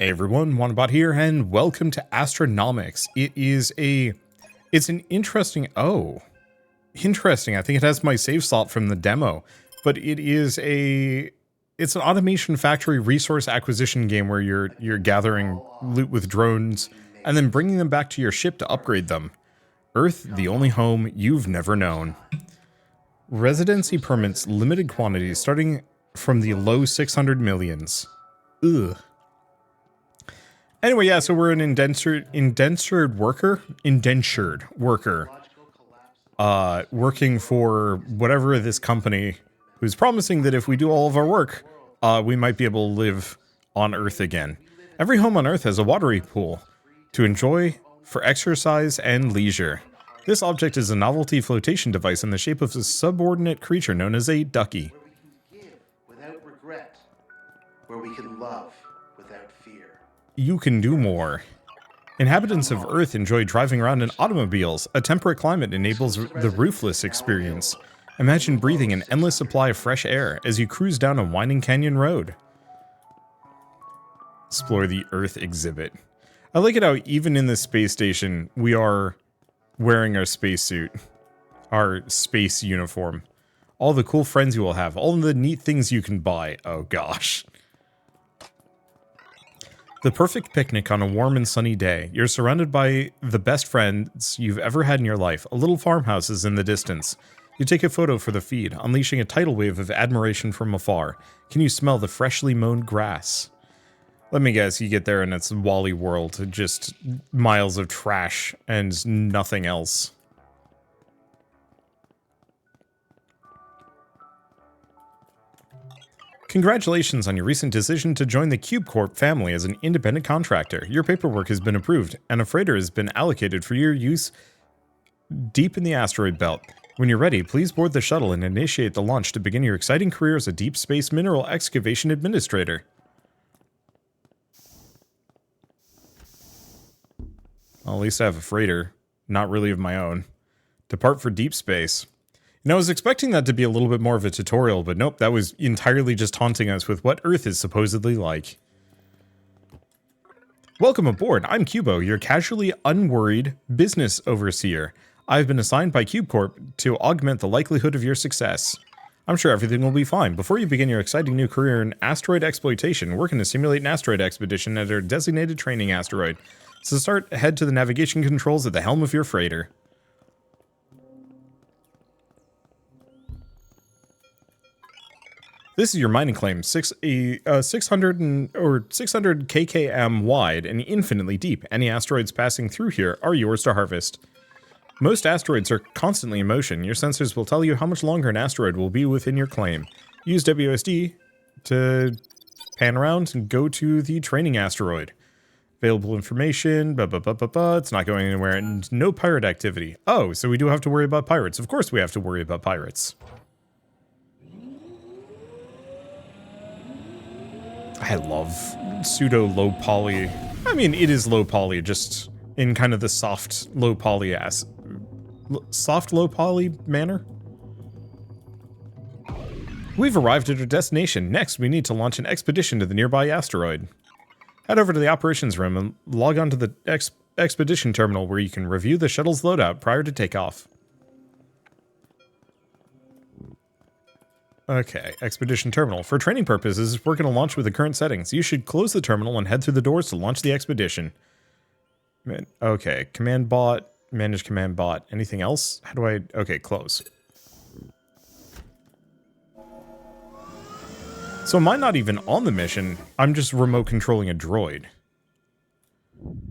Hey everyone, Wanderbot here, and welcome to Astronomics. It's an interesting, interesting. I think it has my save slot from the demo, but it's an automation factory resource acquisition game where you're gathering loot with drones and then bringing them back to your ship to upgrade them. Earth, the only home you've never known. Residency permits, limited quantities, starting from the low 600 millions. Ugh. Anyway, yeah, so we're an indentured worker, working for whatever this company who's promising that if we do all of our work, we might be able to live on Earth again. Every home on Earth has a watery pool to enjoy for exercise and leisure. This object is a novelty flotation device in the shape of a subordinate creature known as a ducky. Where we can give without regret, where we can love without fear. You can do more. Inhabitants of Earth enjoy driving around in automobiles. A temperate climate enables the roofless experience. Imagine breathing an endless supply of fresh air as you cruise down a winding canyon road. Explore the Earth exhibit. I like it how even in the space station, we are wearing our spacesuit, our space uniform. All the cool friends you will have, all the neat things you can buy. Oh gosh. The perfect picnic on a warm and sunny day. You're surrounded by the best friends you've ever had in your life. A little farmhouse is in the distance. You take a photo for the feed, unleashing a tidal wave of admiration from afar. Can you smell the freshly mown grass? Let me guess, you get there and it's Wally World, just miles of trash and nothing else. Congratulations on your recent decision to join the Cube Corp family as an independent contractor. Your paperwork has been approved, and a freighter has been allocated for your use deep in the asteroid belt. When you're ready, please board the shuttle and initiate the launch to begin your exciting career as a deep space mineral excavation administrator. Well, at least I have a freighter, not really of my own. Depart for deep space. You know, I was expecting that to be a little bit more of a tutorial, but nope, that was entirely just taunting us with what Earth is supposedly like. Welcome aboard, I'm Cubo, your casually unworried business overseer. I've been assigned by Cube Corp to augment the likelihood of your success. I'm sure everything will be fine. Before you begin your exciting new career in asteroid exploitation, we're going to simulate an asteroid expedition at our designated training asteroid. So to start, head to the navigation controls at the helm of your freighter. This is your mining claim, 600 km wide and infinitely deep. Any asteroids passing through here are yours to harvest. Most asteroids are constantly in motion. Your sensors will tell you how much longer an asteroid will be within your claim. Use WSD to pan around and go to the training asteroid. Available information, it's not going anywhere, and no pirate activity. Oh, so we do have to worry about pirates. Of course we have to worry about pirates. I love pseudo low poly. I mean, it is low poly, just in kind of the soft low poly manner. We've arrived at our destination. Next, we need to launch an expedition to the nearby asteroid. Head over to the operations room and log on to the expedition terminal where you can review the shuttle's loadout prior to takeoff. Okay, expedition terminal. For training purposes, we're going to launch with the current settings. You should close the terminal and head through the doors to launch the expedition. Okay, command bot, manage command bot. Anything else? How do I... Okay, close. So am I not even on the mission? I'm just remote controlling a droid.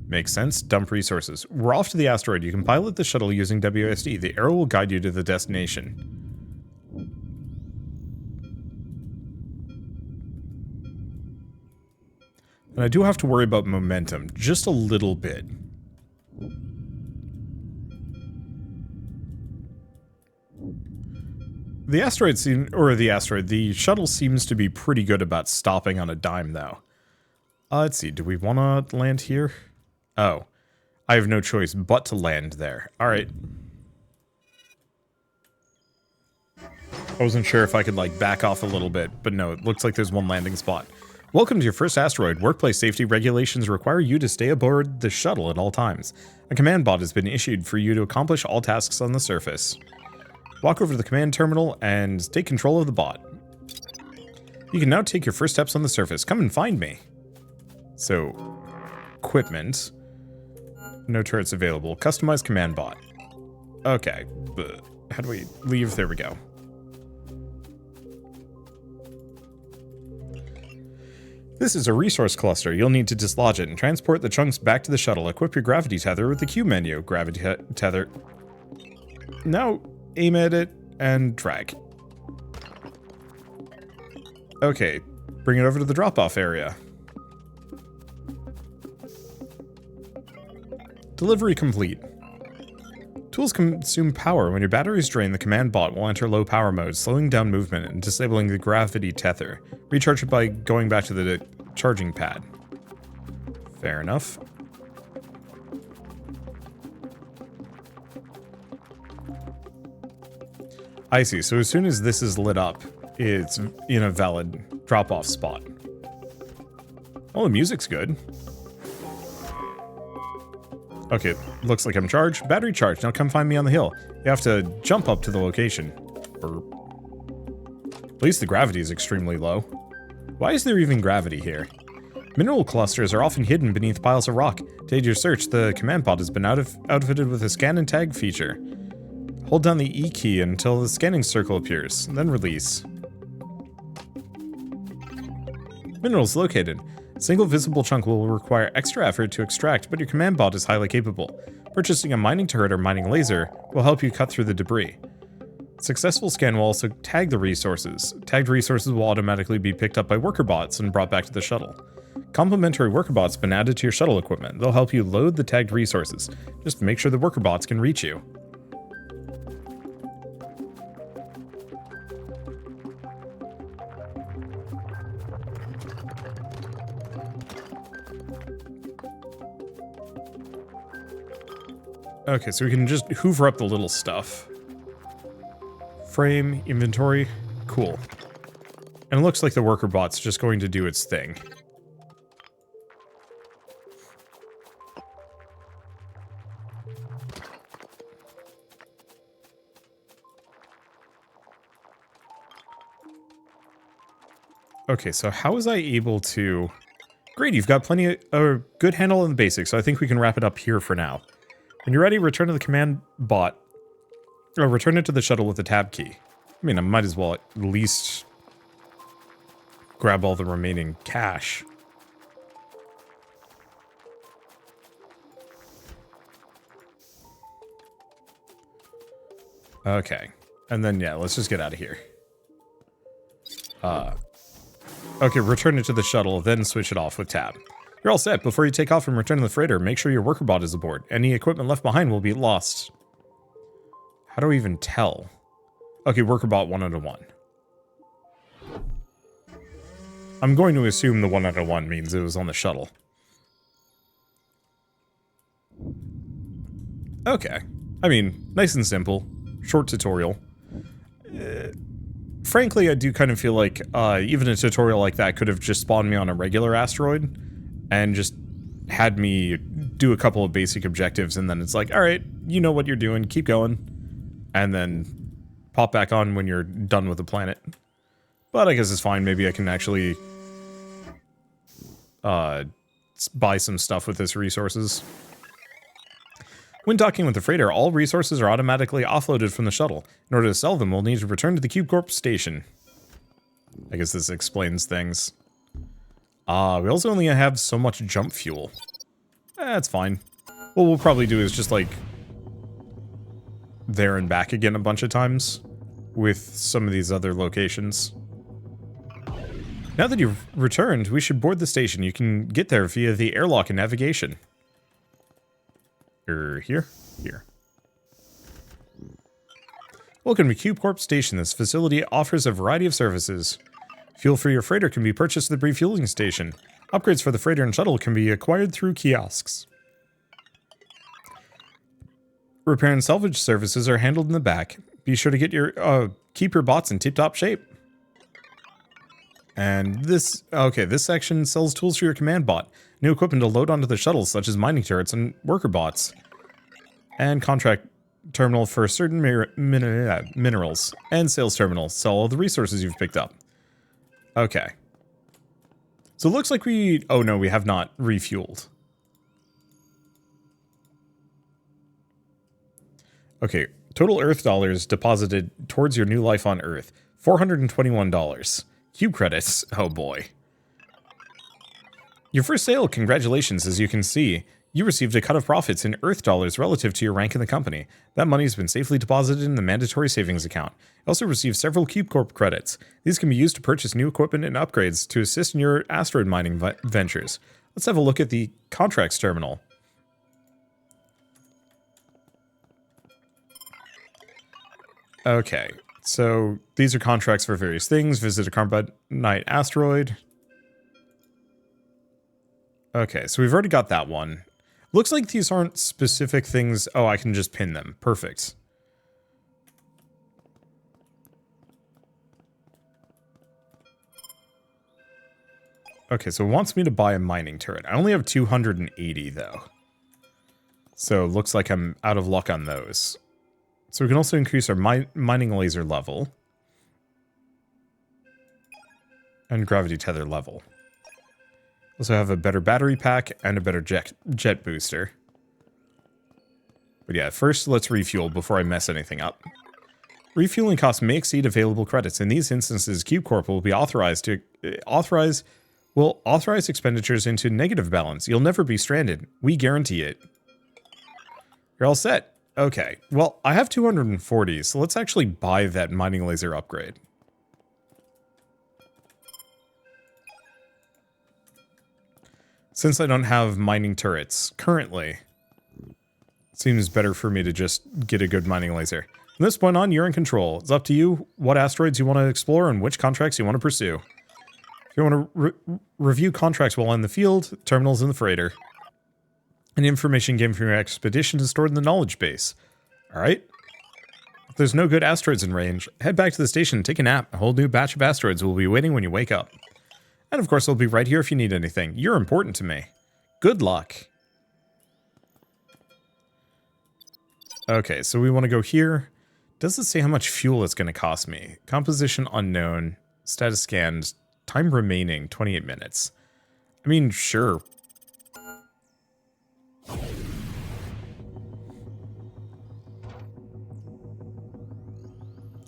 Makes sense. Dump resources. We're off to the asteroid. You can pilot the shuttle using WSD. The arrow will guide you to the destination. And I do have to worry about momentum, just a little bit. The shuttle seems to be pretty good about stopping on a dime, though. Let's see, do we want to land here? Oh, I have no choice but to land there. Alright. I wasn't sure if I could, like, back off a little bit, but no, it looks like there's one landing spot. Welcome to your first asteroid. Workplace safety regulations require you to stay aboard the shuttle at all times. A command bot has been issued for you to accomplish all tasks on the surface. Walk over to the command terminal and take control of the bot. You can now take your first steps on the surface. Come and find me. So, equipment. No turrets available. Customize command bot. Okay. How do we leave? There we go. This is a resource cluster. You'll need to dislodge it and transport the chunks back to the shuttle. Equip your gravity tether with the Q menu. Gravity tether. Now, aim at it and drag. Okay, bring it over to the drop-off area. Delivery complete. Tools consume power. When your battery is drained, the command bot will enter low power mode, slowing down movement and disabling the gravity tether. Recharge it by going back to the charging pad. Fair enough. I see, so as soon as this is lit up, it's in a valid drop-off spot. Oh, the music's good. Okay, looks like I'm charged. Battery charged. Now come find me on the hill. You have to jump up to the location. At least the gravity is extremely low. Why is there even gravity here? Mineral clusters are often hidden beneath piles of rock. To aid your search, the command pod has been outfitted with a scan and tag feature. Hold down the E key until the scanning circle appears, then release. Minerals located. A single visible chunk will require extra effort to extract, but your command bot is highly capable. Purchasing a mining turret or mining laser will help you cut through the debris. Successful scan will also tag the resources. Tagged resources will automatically be picked up by worker bots and brought back to the shuttle. Complementary worker bots have been added to your shuttle equipment. They'll help you load the tagged resources. Just make sure the worker bots can reach you. Okay, so we can just hoover up the little stuff. Frame, inventory, cool. And it looks like the worker bot's just going to do its thing. Okay, so how was I able to... Great, you've got plenty of a good handle on the basics, so I think we can wrap it up here for now. When you're ready, return to the command bot. Or return it to the shuttle with the tab key. I mean, I might as well at least grab all the remaining cash. Okay. And then, yeah, let's just get out of here. Okay, return it to the shuttle, then switch it off with tab. You're all set. Before you take off and return to the freighter, make sure your worker bot is aboard. Any equipment left behind will be lost. How do we even tell? Okay, worker bot 1 out of 1. I'm going to assume the 1 out of 1 means it was on the shuttle. Okay. I mean, nice and simple. Short tutorial. Frankly, I do kind of feel like even a tutorial like that could have just spawned me on a regular asteroid and just had me do a couple of basic objectives, and then it's like, alright, you know what you're doing, keep going, and then pop back on when you're done with the planet. But I guess it's fine, maybe I can actually buy some stuff with this resources. When docking with the freighter, all resources are automatically offloaded from the shuttle. In order to sell them, we'll need to return to the Cube Corp station. I guess this explains things. We also only have so much jump fuel. That's fine. What we'll probably do is just, like, there and back again a bunch of times with some of these other locations. Now that you've returned, we should board the station. You can get there via the airlock and navigation. Here? Here. Welcome to Cube Corp Station. This facility offers a variety of services. Fuel for your freighter can be purchased at the refueling station. Upgrades for the freighter and shuttle can be acquired through kiosks. Repair and salvage services are handled in the back. Be sure to get your keep your bots in tip-top shape. And this, okay, this section sells tools for your command bot. New equipment to load onto the shuttles, such as mining turrets and worker bots. And contract terminal for certain minerals. And sales terminal. Sell all the resources you've picked up. Okay. So it looks like we... Oh no, we have not refueled. Okay, total Earth dollars deposited towards your new life on Earth. $421. Cube credits. Oh boy. Your first sale, congratulations. As you can see, you received a cut of profits in Earth dollars relative to your rank in the company. That money has been safely deposited in the mandatory savings account. You also received several Cube Corp credits. These can be used to purchase new equipment and upgrades to assist in your asteroid mining ventures. Let's have a look at the contracts terminal. Okay, so these are contracts for various things. Visit a carbonite asteroid. Okay, so we've already got that one. Looks like these aren't specific things. Oh, I can just pin them. Perfect. Okay, so it wants me to buy a mining turret. I only have 280, though. So it looks like I'm out of luck on those. So we can also increase our mining laser level. And gravity tether level. Also have a better battery pack and a better jet booster. But yeah, first let's refuel before I mess anything up. Refueling costs may exceed available credits. In these instances, Cube Corp will be authorized to authorize expenditures into negative balance. You'll never be stranded. We guarantee it. You're all set. Okay, well, I have 240, so let's actually buy that mining laser upgrade. Since I don't have mining turrets currently, it seems better for me to just get a good mining laser. From this point on, you're in control. It's up to you what asteroids you want to explore and which contracts you want to pursue. If you want to review contracts while in the field, terminals in the freighter. An information gained from your expedition is stored in the knowledge base. Alright. If there's no good asteroids in range, head back to the station and take a nap. A whole new batch of asteroids will be waiting when you wake up. And of course, I'll be right here if you need anything. You're important to me. Good luck. Okay, so we want to go here. Does it say how much fuel it's going to cost me? Composition unknown. Status scanned. Time remaining 28 minutes. I mean, sure.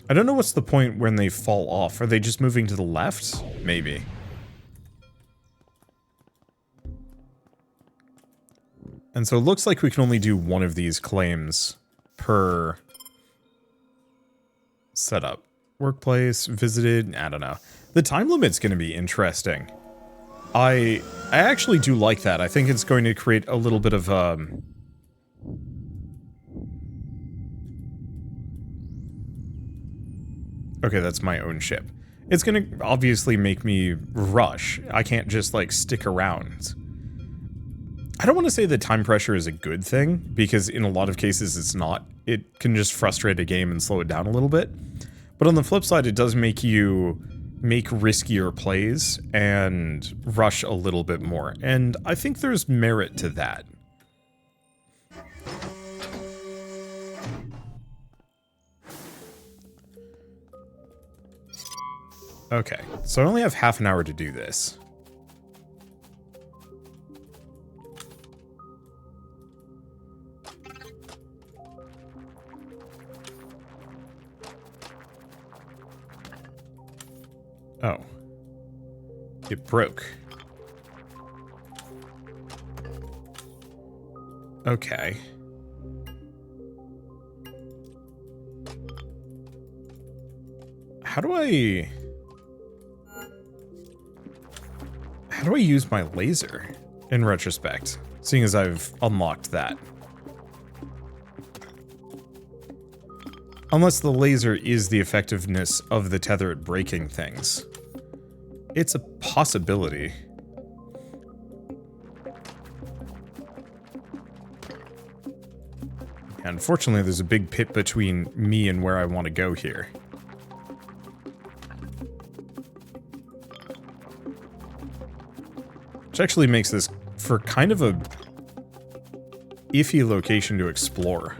I don't know what's the point when they fall off. Are they just moving to the left? Maybe. And so it looks like we can only do one of these claims per setup. Workplace, visited, I don't know. The time limit's going to be interesting. I actually do like that. I think it's going to create a little bit of okay, that's my own ship. It's going to obviously make me rush. I can't just, like, stick around. I don't want to say that time pressure is a good thing, because in a lot of cases it's not. It can just frustrate a game and slow it down a little bit. But on the flip side, it does make you make riskier plays and rush a little bit more. And I think there's merit to that. Okay, so I only have half an hour to do this. Oh. It broke. Okay. How do I use my laser in retrospect, seeing as I've unlocked that? Unless the laser is the effectiveness of the tether at breaking things. It's a possibility. Unfortunately, there's a big pit between me and where I want to go here. Which actually makes this for kind of a iffy location to explore.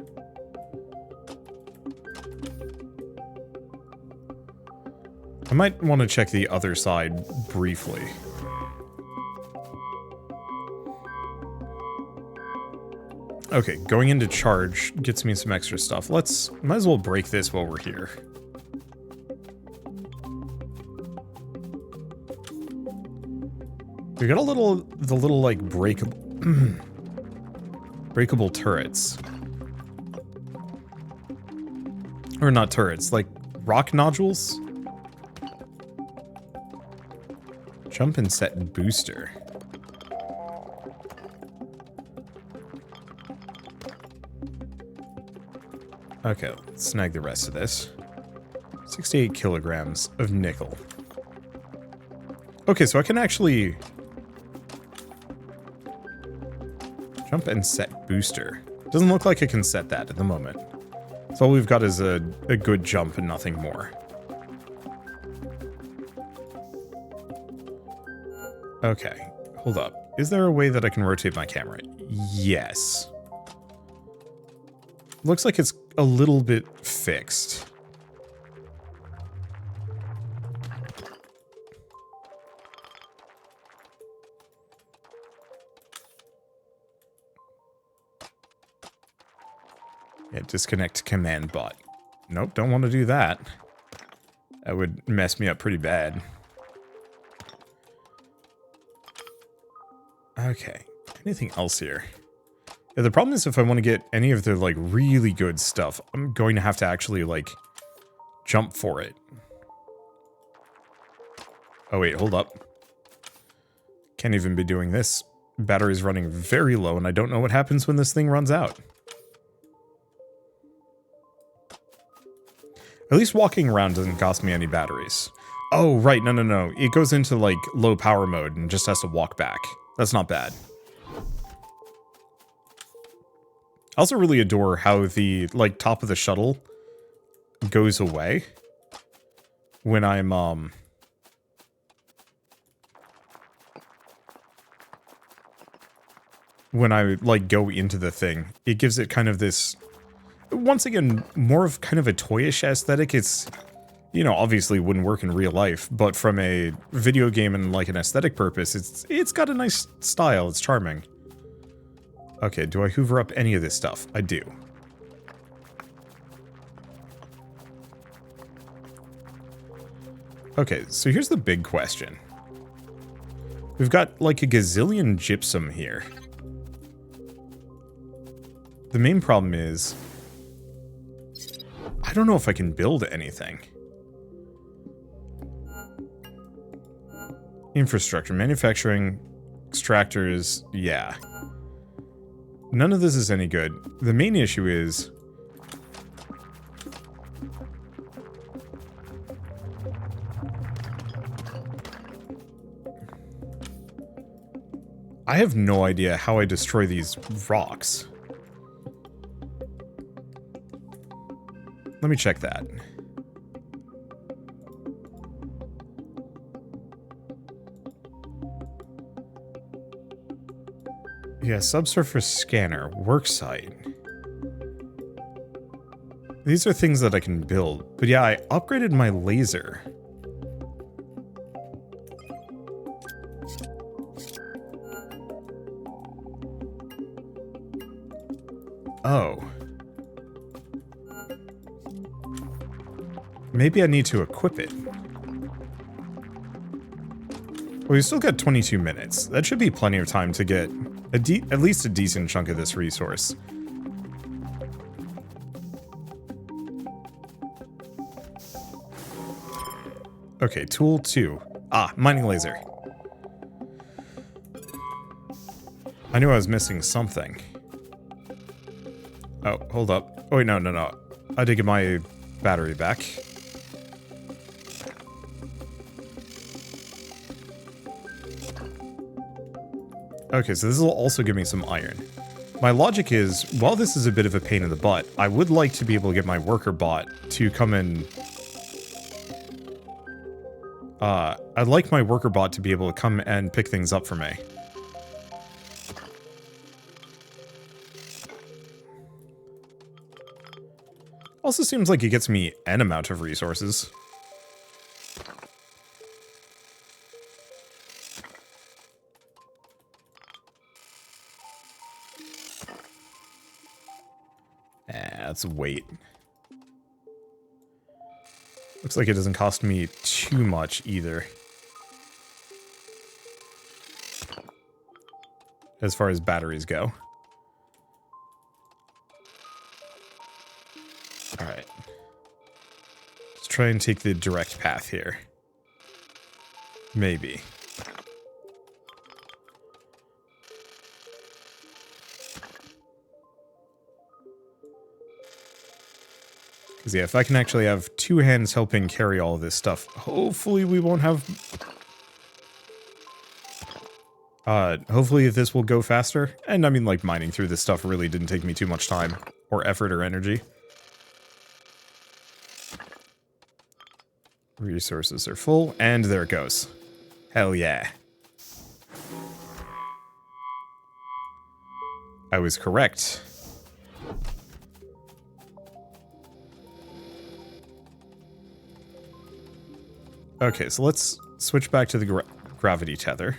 I might want to check the other side briefly. Okay, going into charge gets me some extra stuff. Might as well break this while we're here. We got the little like breakable, breakable turrets. Or not turrets, like rock nodules? Jump and set booster. Okay, let's snag the rest of this. 68 kilograms of nickel. Okay, so I can actually jump and set booster. Doesn't look like I can set that at the moment. So all we've got is a good jump and nothing more. Okay, hold up. Is there a way that I can rotate my camera? Yes. Looks like it's a little bit fixed. Yeah, disconnect command bot. Nope, don't want to do that. That would mess me up pretty bad. Okay, anything else here? Yeah, the problem is if I want to get any of the, like, really good stuff, I'm going to have to actually, like, jump for it. Oh, wait, hold up. Can't even be doing this. Battery's running very low, and I don't know what happens when this thing runs out. At least walking around doesn't cost me any batteries. Oh, right, no. It goes into, like, low power mode and just has to walk back. That's not bad. I also really adore how the, like, top of the shuttle goes away when I'm, when I, like, go into the thing. It gives it kind of this, once again, more of kind of a toyish aesthetic. It's, you know, obviously wouldn't work in real life, but from a video game and, like, an aesthetic purpose, it's got a nice style. It's charming. Okay, do I hoover up any of this stuff? I do. Okay, so here's the big question. We've got like a gazillion gypsum here. The main problem is, I don't know if I can build anything. Infrastructure, manufacturing, extractors, yeah. None of this is any good. The main issue is, I have no idea how I destroy these rocks. Let me check that. Yeah, subsurface scanner, worksite. These are things that I can build. But yeah, I upgraded my laser. Oh. Maybe I need to equip it. Well, we still got 22 minutes. That should be plenty of time to get at least a decent chunk of this resource. Okay, tool 2. Ah, mining laser. I knew I was missing something. Oh, hold up. Oh, wait, no. I did get my battery back. Okay, so this will also give me some iron. My logic is, while this is a bit of a pain in the butt, I would like to be able to get my worker bot to come in. I'd like my worker bot to be able to come and pick things up for me. Also seems like it gets me an amount of resources. That's weight. Looks like it doesn't cost me too much either. As far as batteries go. Alright. Let's try and take the direct path here. Maybe. Because yeah, if I can actually have two hands helping carry all of this stuff, hopefully we won't have... hopefully this will go faster. And I mean, like, mining through this stuff really didn't take me too much time, or effort, or energy. Resources are full, and there it goes. Hell yeah. I was correct. Okay, so let's switch back to the gravity tether.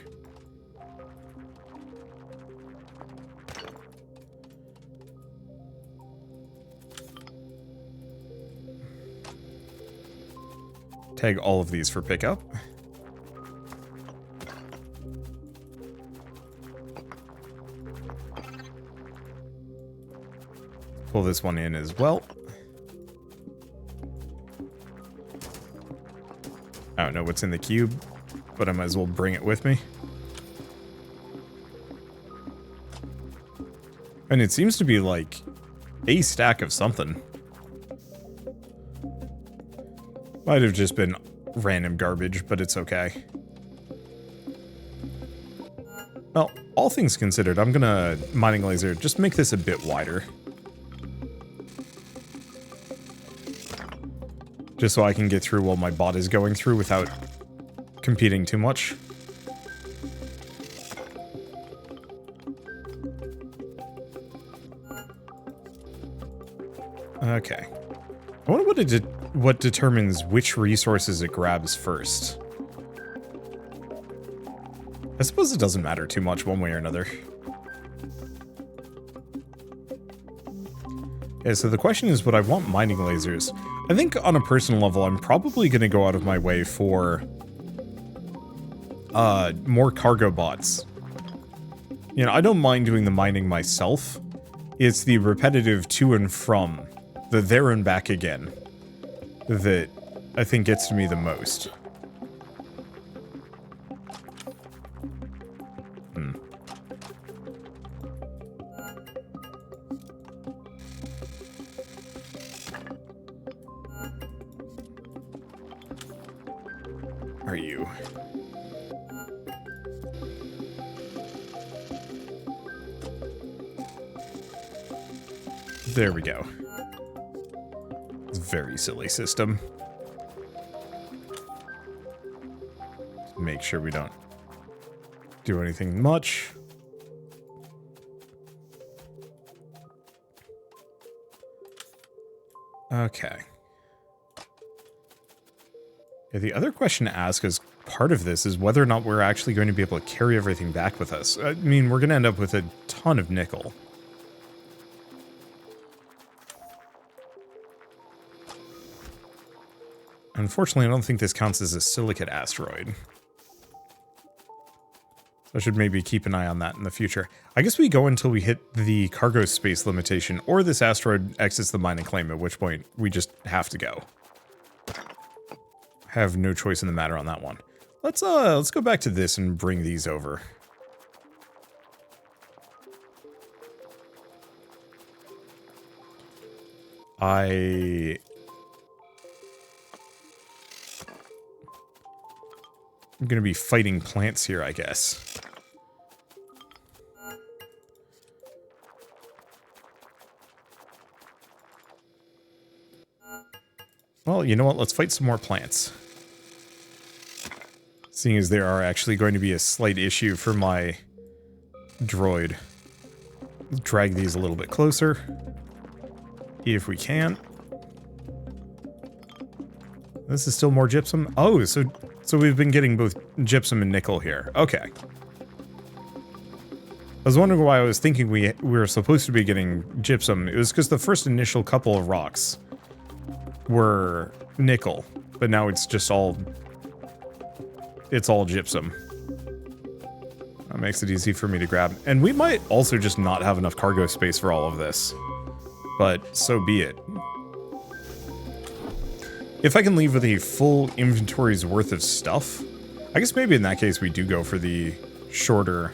Tag all of these for pickup. Pull this one in as well. I don't know what's in the cube, but I might as well bring it with me. And it seems to be like a stack of something. Might have just been random garbage, but it's okay. Well, all things considered, I'm gonna mining laser just make this a bit wider. Just so I can get through while my bot is going through without competing too much. Okay. I wonder what determines which resources it grabs first. I suppose it doesn't matter too much one way or another. Yeah, so the question is, would I want mining lasers? I think on a personal level, I'm probably going to go out of my way for more cargo bots. You know, I don't mind doing the mining myself. It's the repetitive to and from, the there and back again, that I think gets to me the most. Are you? There we go. It's a very silly system. Make sure we don't do anything much. Okay. Yeah, the other question to ask as part of this is whether or not we're actually going to be able to carry everything back with us. I mean, we're going to end up with a ton of nickel. Unfortunately, I don't think this counts as a silicate asteroid. So I should maybe keep an eye on that in the future. I guess we go until we hit the cargo space limitation, or this asteroid exits the mining claim, at which point we just have to go. Have no choice in the matter on that one. Let's go back to this and bring these over. I'm gonna be fighting plants here, I guess. Well, you know what? Let's fight some more plants. Seeing as there are actually going to be a slight issue for my droid. drag these a little bit closer, if we can. This is still more gypsum. Oh, so we've been getting both gypsum and nickel here. Okay. I was wondering why I was thinking we were supposed to be getting gypsum. It was because the first initial couple of rocks were nickel, but now it's just all... It's all gypsum. That makes it easy for me to grab. And we might also just not have enough cargo space for all of this. But so be it. If I can leave with a full inventory's worth of stuff, I guess maybe in that case we do go for the shorter...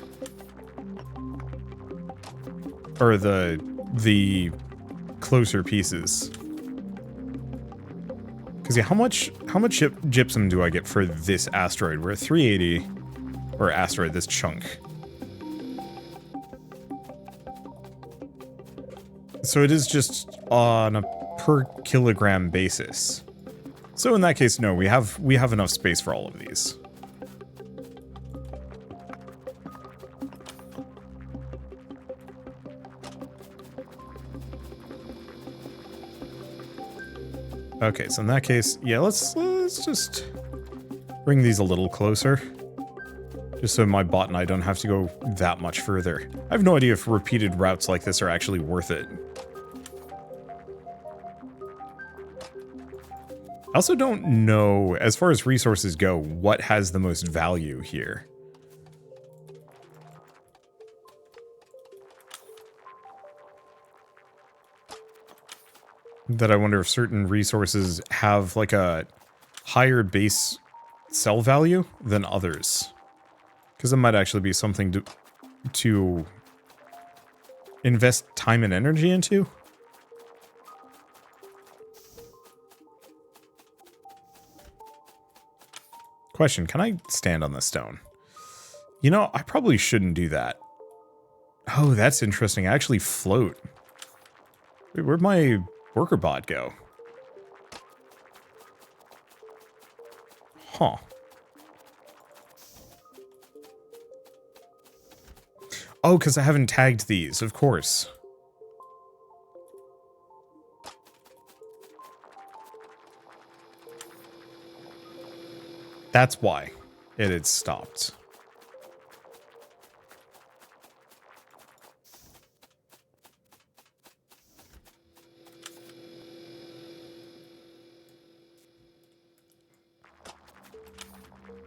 Or the closer pieces. Because yeah, how much gypsum do I get for this asteroid? We're at 380, or asteroid, this chunk. So it is just on a per kilogram basis. So in that case, no, we have enough space for all of these. Okay, so in that case, yeah, let's just bring these a little closer. Just so my bot and I don't have to go that much further. I have no idea if repeated routes like this are actually worth it. I also don't know, as far as resources go, what has the most value here. That I wonder if certain resources have like a higher base sell value than others. Because it might actually be something to invest time and energy into. Question, can I stand on this stone? You know, I probably shouldn't do that. Oh, that's interesting. I actually float. Wait, where'd my worker bot go? Huh. Oh, because I haven't tagged these, of course. That's why it had stopped.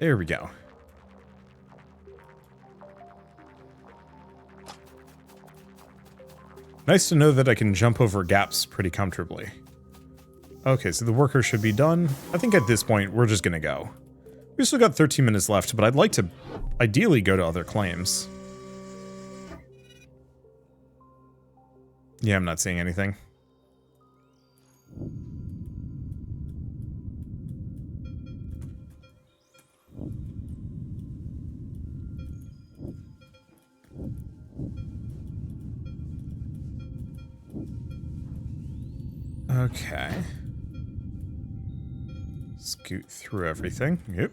There we go. Nice to know that I can jump over gaps pretty comfortably. Okay, so the worker should be done. I think at this point, we're just gonna go. We've still got 13 minutes left, but I'd like to ideally go to other claims. Yeah, I'm not seeing anything. Okay. Scoot through everything. Yep.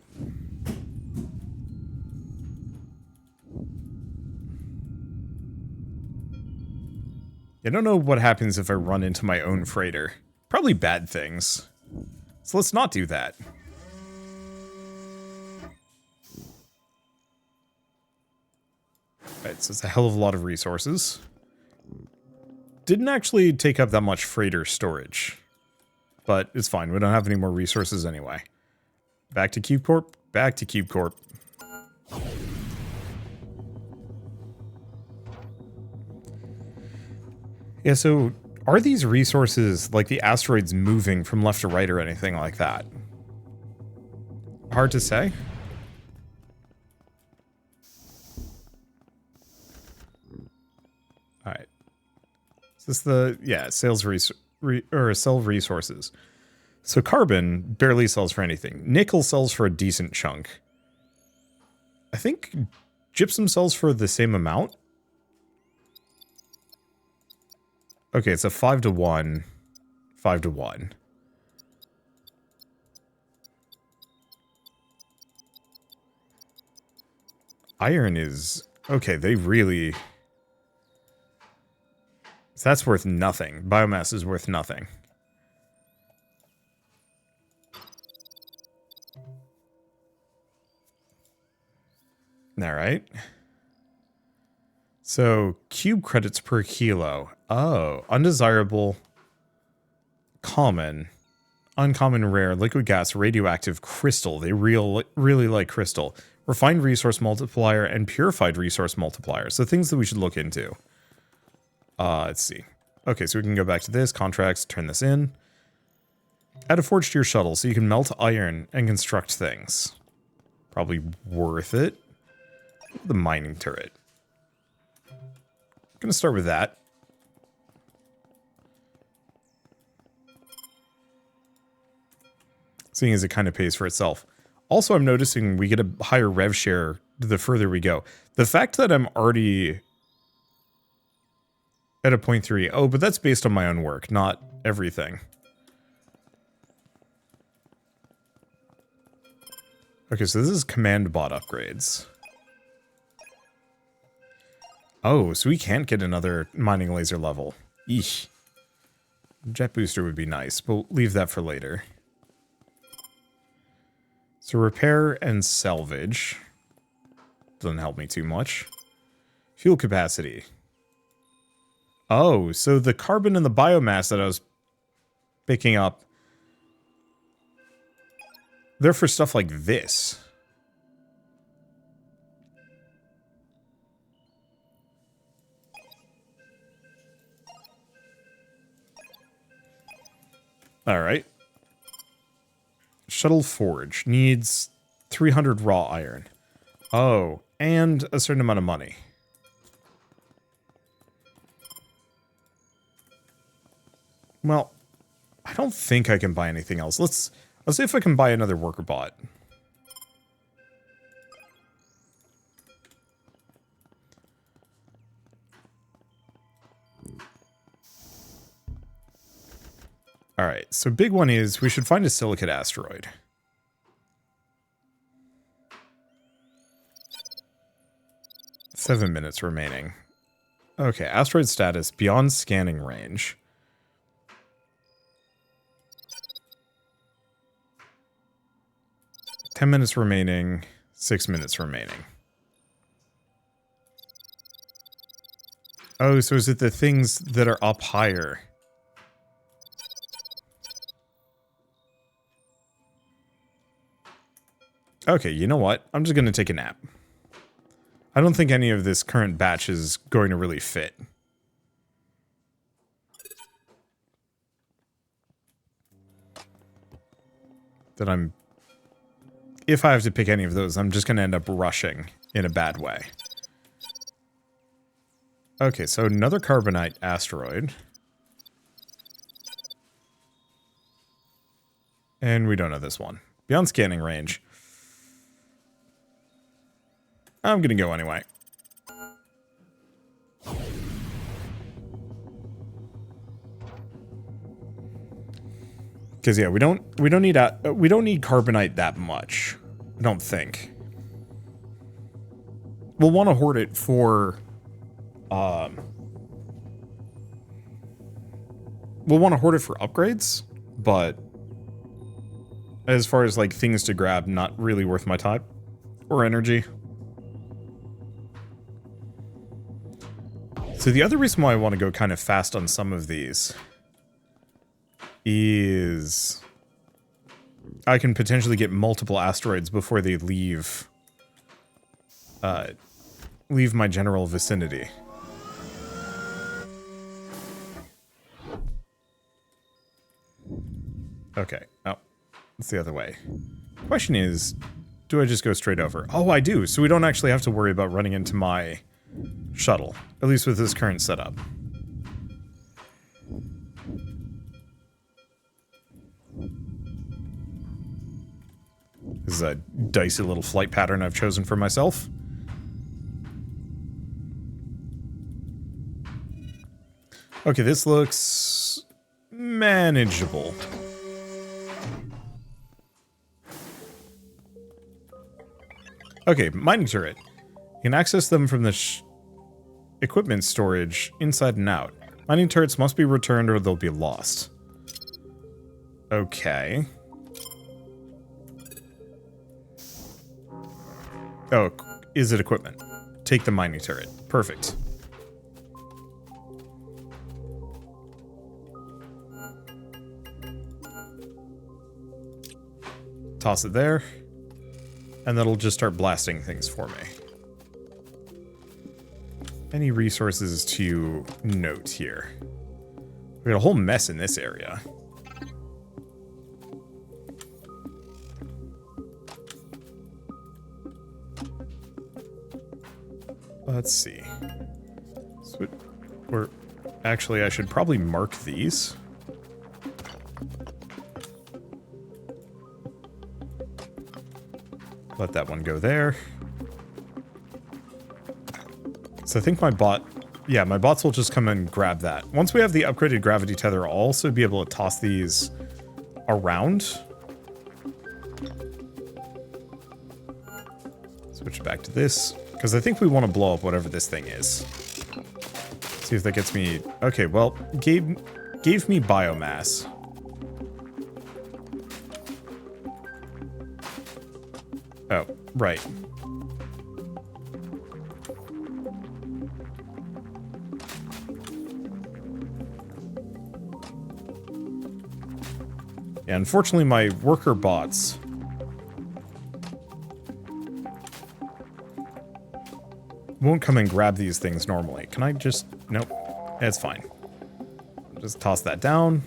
I don't know what happens if I run into my own freighter. Probably bad things. So let's not do that. Right, so it's a hell of a lot of resources. Didn't actually take up that much freighter storage. But it's fine, we don't have any more resources anyway. Back to Cube Corp, back to Cube Corp. Yeah, so are these resources, like the asteroids, moving from left to right or anything like that? Hard to say. Alright. Is this the, yeah, sales sell resources. So carbon barely sells for anything. Nickel sells for a decent chunk. I think gypsum sells for the same amount. Okay, it's a 5-to-1. 5-to-1. Iron is... Okay, they really... So that's worth nothing. Biomass is worth nothing. All right. So, cube credits per kilo. Oh, undesirable, common, uncommon, rare, liquid gas, radioactive, crystal. They really like crystal. Refined resource multiplier and purified resource multiplier. So things that we should look into. Let's see. Okay, so we can go back to this. Contracts, turn this in. Add a forge to your shuttle so you can melt iron and construct things. Probably worth it. The mining turret. Gonna start with that. Seeing as it kind of pays for itself. Also, I'm noticing we get a higher rev share the further we go. The fact that I'm already at a 0.3. Oh, but that's based on my own work, not everything. Okay, so this is command bot upgrades. Oh, so we can't get another mining laser level. Eesh. Jet booster would be nice, but we'll leave that for later. So repair and salvage. Doesn't help me too much. Fuel capacity. Oh, so the carbon and the biomass that I was picking up, they're for stuff like this. All right. Shuttle forge needs 300 raw iron. Oh, and a certain amount of money. Well, I don't think I can buy anything else. Let's see if I can buy another worker bot. Alright, so big one is we should find a silicate asteroid. Seven minutes remaining. Okay, asteroid status beyond scanning range. $10 minutes remaining, 6 minutes remaining. Oh, so is it the things that are up higher? Okay, you know what? I'm just going to take a nap. I don't think any of this current batch is going to really fit. If I have to pick any of those, I'm just going to end up rushing in a bad way. Okay, so another carbonite asteroid. And we don't know this one. Beyond scanning range. I'm gonna go anyway. Because yeah, we don't need carbonite that much. I don't think. We'll want to hoard it for upgrades, but as far as like things to grab, not really worth my time or energy. So the other reason why I want to go kind of fast on some of these is I can potentially get multiple asteroids before they leave my general vicinity. Okay. Oh, it's the other way. Question is, do I just go straight over? Oh, I do. So we don't actually have to worry about running into my shuttle, at least with this current setup. This is a dicey little flight pattern I've chosen for myself. Okay, this looks manageable. Okay, mining turret. You can access them from the equipment storage inside and out. Mining turrets must be returned or they'll be lost. Okay. Oh, is it equipment? Take the mining turret. Perfect. Toss it there. And that'll just start blasting things for me. Any resources to note here? We got a whole mess in this area. Let's see. So actually, I should probably mark these. Let that one go there. So I think my bot... Yeah, my bots will just come and grab that. Once we have the upgraded gravity tether, I'll also be able to toss these around. Switch back to this. Because I think we want to blow up whatever this thing is. See if that gets me... Okay, well, gave me biomass. Oh, right. Yeah, unfortunately, my worker bots won't come and grab these things normally. Can I just... Nope. It's fine. Just toss that down.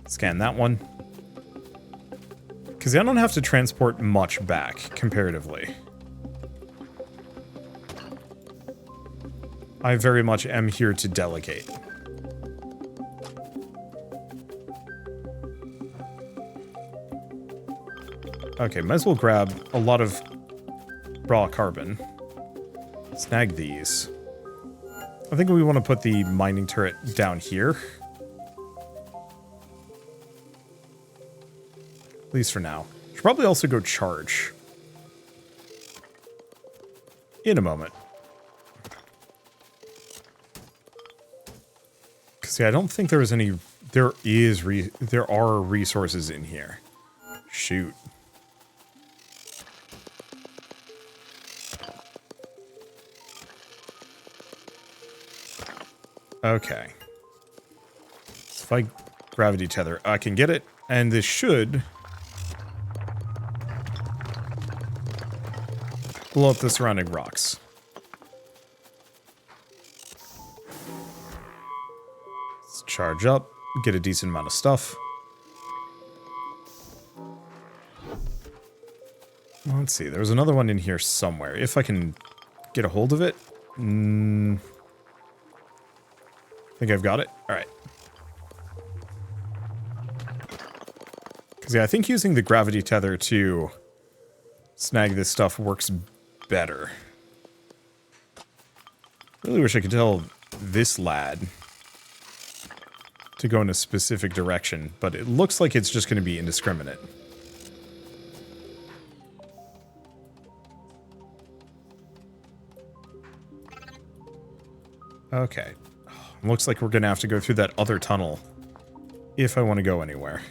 Scan that one. Because I don't have to transport much back, comparatively. I very much am here to delegate. Okay, might as well grab a lot of raw carbon. Snag these. I think we want to put the mining turret down here. At least for now. Should probably also go charge. In a moment. Because yeah, I don't think there is any... There are resources in here. Shoot. Okay. So if I gravity tether, I can get it, and this should blow up the surrounding rocks. Let's charge up, get a decent amount of stuff. Let's see, there's another one in here somewhere. If I can get a hold of it. I think I've got it. All right. Because yeah, I think using the gravity tether to snag this stuff works better. Really wish I could tell this lad to go in a specific direction, but it looks like it's just going to be indiscriminate. Okay. Looks like we're going to have to go through that other tunnel if I want to go anywhere.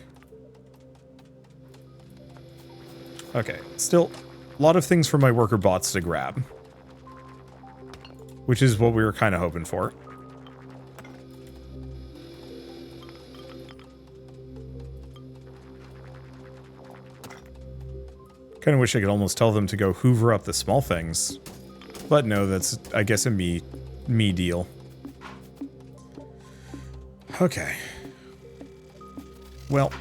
Okay, still a lot of things for my worker bots to grab, which is what we were kind of hoping for. Kind of wish I could almost tell them to go hoover up the small things, but no, that's, I guess, a me deal. Okay. Well,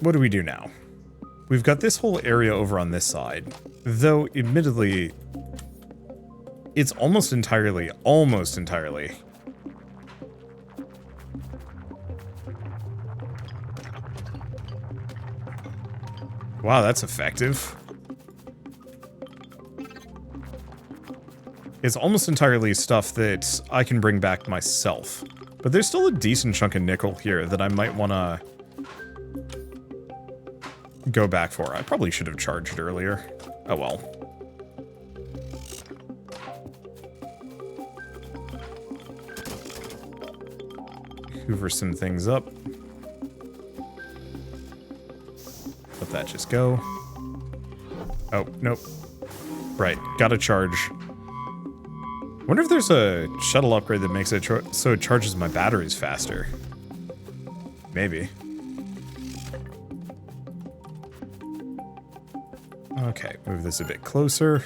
what do we do now? We've got this whole area over on this side, though admittedly, it's almost entirely. Wow, that's effective. It's almost entirely stuff that I can bring back myself. But there's still a decent chunk of nickel here that I might want to go back for. I probably should have charged earlier. Oh well. hoover some things up. Let that just go. Oh, nope. Right, gotta charge. Wonder if there's a shuttle upgrade that makes it so it charges my batteries faster. Maybe. Okay, move this a bit closer.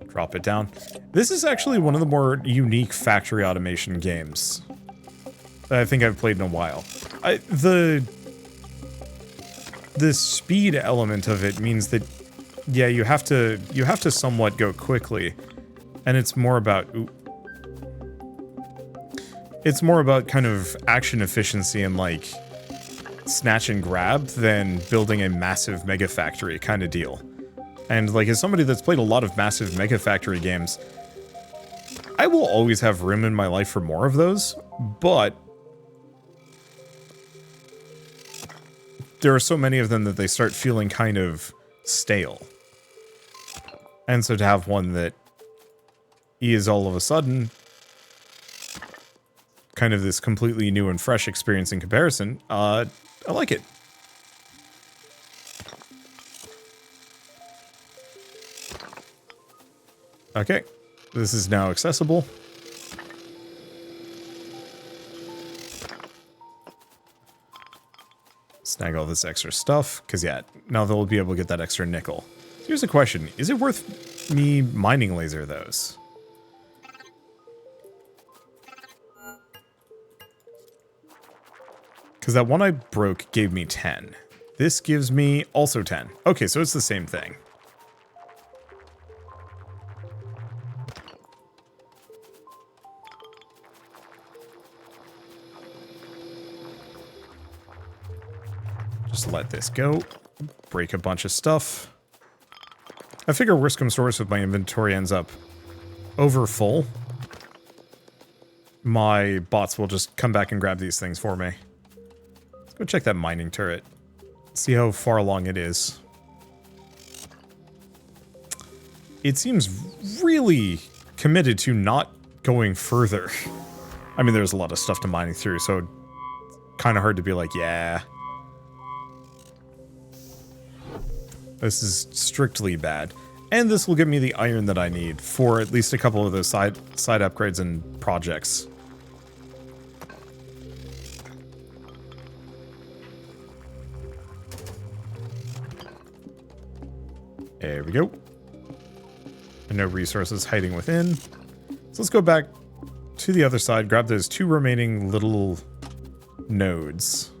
Drop it down. This is actually one of the more unique factory automation games that I think I've played in a while. The speed element of it means that, yeah, you have to somewhat go quickly, and it's more about kind of action efficiency and like snatch and grab than building a massive mega factory kind of deal. And like, as somebody that's played a lot of massive mega factory games, I will always have room in my life for more of those, but there are so many of them that they start feeling kind of stale. And so to have one that is all of a sudden kind of this completely new and fresh experience in comparison, I like it. Okay, this is now accessible. Snag all this extra stuff, because yeah, now they'll be able to get that extra nickel. So here's a question, is it worth me mining laser those? Because that one I broke gave me 10. This gives me also 10. Okay, so it's the same thing. Just let this go. Break a bunch of stuff. I figure worst comes to worst if my inventory ends up over full, my bots will just come back and grab these things for me. Let's go check that mining turret. See how far along it is. It seems really committed to not going further. I mean, there's a lot of stuff to mining through, so kind of hard to be like, yeah. This is strictly bad. And this will give me the iron that I need for at least a couple of those side upgrades and projects. There we go. And no resources hiding within. So let's go back to the other side, grab those two remaining little nodes.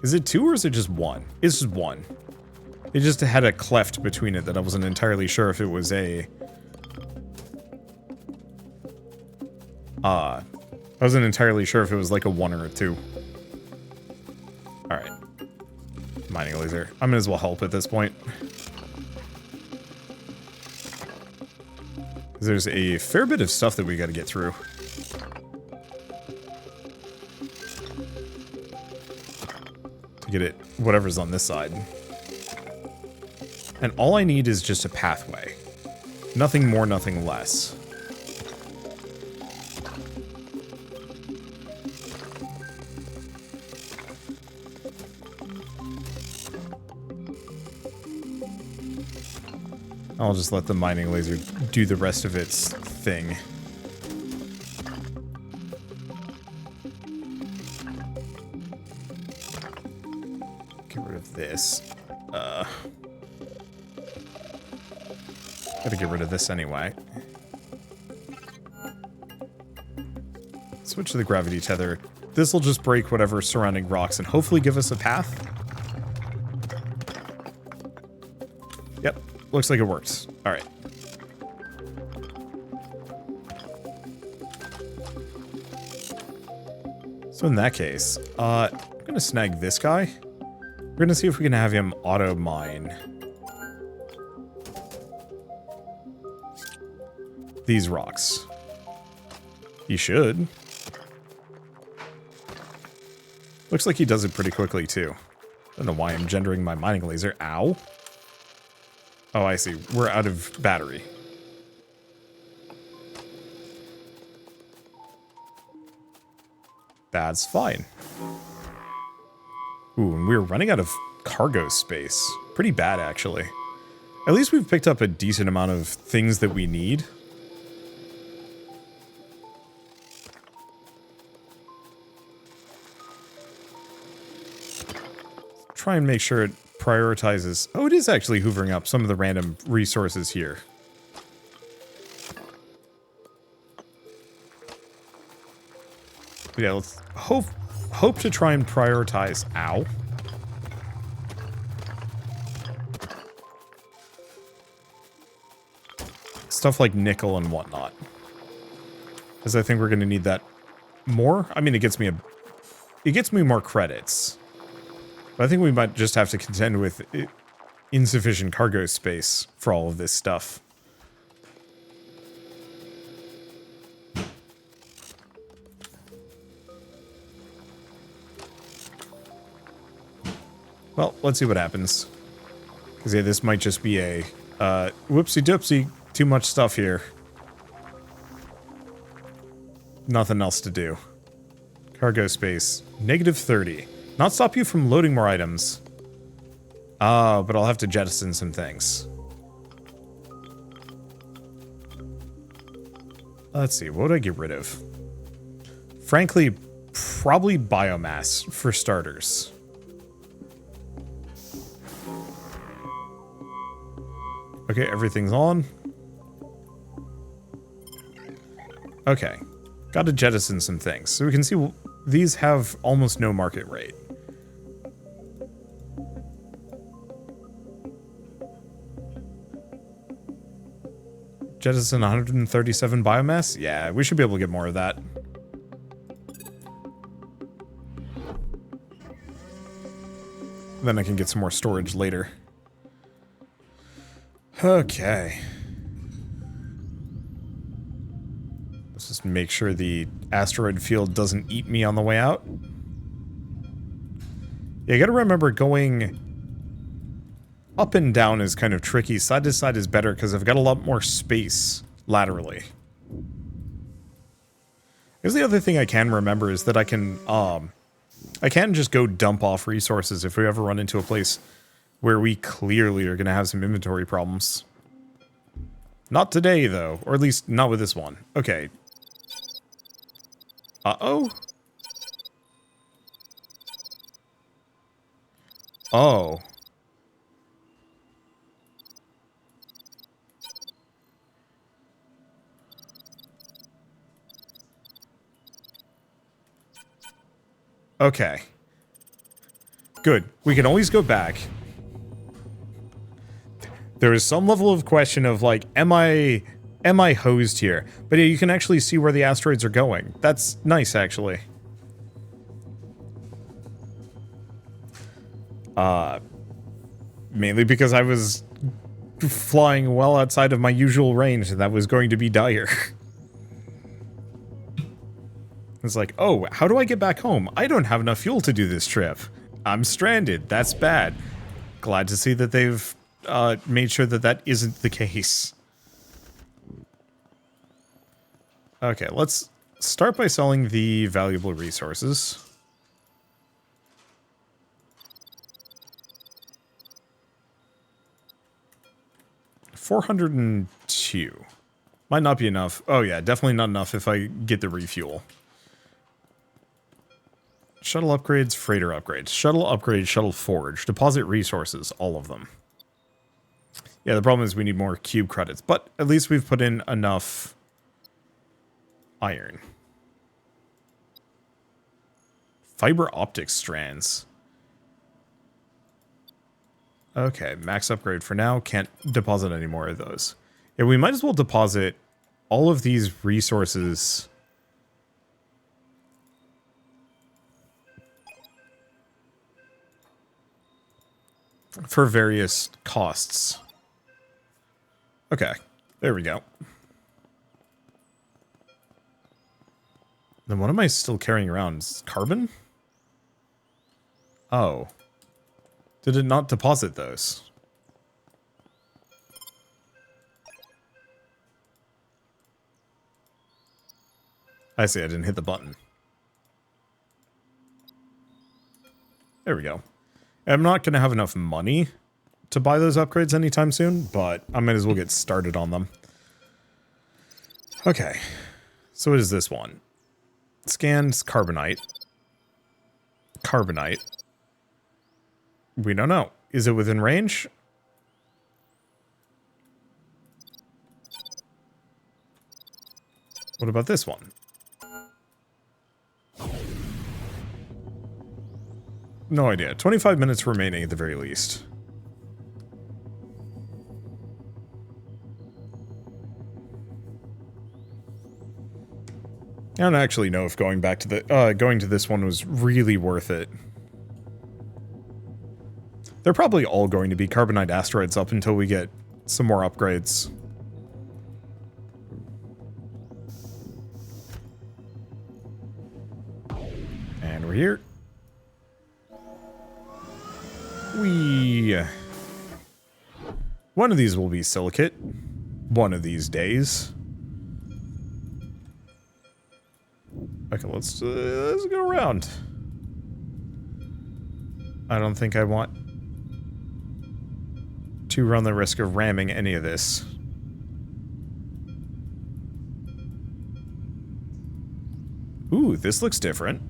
Is it two or is it just one? It's just one. It just had a cleft between it that I wasn't entirely sure if it was a... I wasn't entirely sure if it was like a 1 or a 2. Alright. Mining laser. I might as well help at this point. There's a fair bit of stuff that we gotta get through. To get it, whatever's on this side. And all I need is just a pathway. Nothing more, nothing less. I'll just let the mining laser do the rest of its thing. Get rid of this. Gotta get rid of this anyway. Switch to the gravity tether. This will just break whatever surrounding rocks and hopefully give us a path. Yep, looks like it works. Alright. So in that case, I'm gonna snag this guy. We're gonna see if we can have him auto mine these rocks. He should. Looks like he does it pretty quickly too. Don't know why I'm gendering my mining laser. Ow. Oh, I see. We're out of battery. That's fine. Ooh, and we're running out of cargo space. Pretty bad, actually. At least we've picked up a decent amount of things that we need. Try and make sure it prioritizes... Oh, it is actually hoovering up some of the random resources here. Yeah, let's hope to try and prioritize... Ow. Stuff like nickel and whatnot. Because I think we're going to need that more. I mean, it gets me more credits. But I think we might just have to contend with insufficient cargo space for all of this stuff. Well, let's see what happens. Because yeah, this might just be a whoopsie-doopsie, too much stuff here. Nothing else to do. Cargo space, -30. Not stop you from loading more items. But I'll have to jettison some things. Let's see, what would I get rid of? Frankly, probably biomass, for starters. Okay, everything's on. Okay. Got to jettison some things. So we can see these have almost no market rate. Jettison 137 biomass? Yeah, we should be able to get more of that. Then I can get some more storage later. Okay. Let's just make sure the asteroid field doesn't eat me on the way out. Yeah, you gotta remember going up and down is kind of tricky. Side to side is better because I've got a lot more space laterally. Here's the other thing I can remember is that I can just go dump off resources if we ever run into a place where we clearly are going to have some inventory problems. Not today, though. Or at least not with this one. Okay. Uh-oh. Oh. Okay. Good. We can always go back. There is some level of question of, like, am I hosed here? But yeah, you can actually see where the asteroids are going. That's nice, actually. Mainly because I was flying well outside of my usual range, and that was going to be dire. It's like, oh, how do I get back home? I don't have enough fuel to do this trip. I'm stranded. That's bad. Glad to see that they've made sure that that isn't the case. Okay, let's start by selling the valuable resources. $402. Might not be enough. Oh yeah, definitely not enough if I get the refuel. Shuttle upgrades, freighter upgrades. Shuttle upgrade, shuttle forge. Deposit resources, all of them. Yeah, the problem is we need more cube credits, but at least we've put in enough iron. Fiber optic strands. Okay, max upgrade for now. Can't deposit any more of those. Yeah, we might as well deposit all of these resources for various costs. Okay, there we go. Then what am I still carrying around? Carbon? Oh. Did it not deposit those? I see, I didn't hit the button. There we go. I'm not going to have enough money to buy those upgrades anytime soon, but I might as well get started on them. Okay. So what is this one? Scans carbonite. Carbonite. We don't know. Is it within range? What about this one? No idea. 25 minutes remaining at the very least. I don't actually know if going back to the going to this one was really worth it. They're probably all going to be carbonite asteroids up until we get some more upgrades. And we're here. One of these will be silicate. One of these days. Okay, let's go around. I don't think I want to run the risk of ramming any of this. Ooh, this looks different.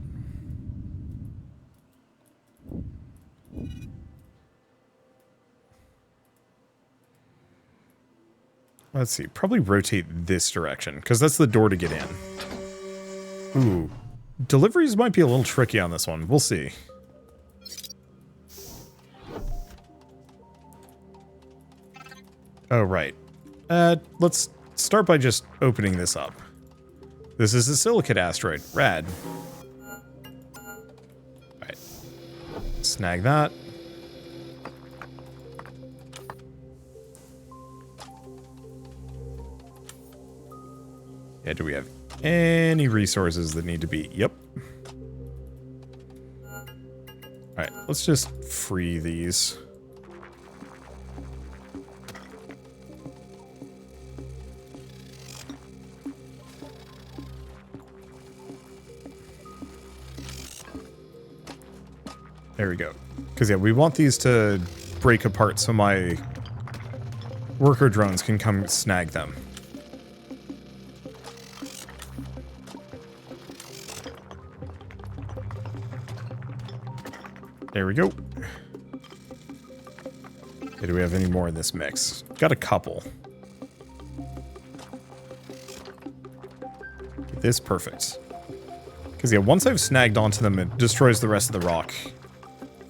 Let's see, probably rotate this direction, because that's the door to get in. Ooh, deliveries might be a little tricky on this one. We'll see. Oh, right. Let's start by just opening this up. This is a silicate asteroid. Rad. Alright. Snag that. Yeah, do we have any resources that need to be? Yep. Alright, let's just free these. There we go. Because, yeah, we want these to break apart so my worker drones can come snag them. There we go. Okay, do we have any more in this mix? Got a couple. This perfect. Because, yeah, once I've snagged onto them, it destroys the rest of the rock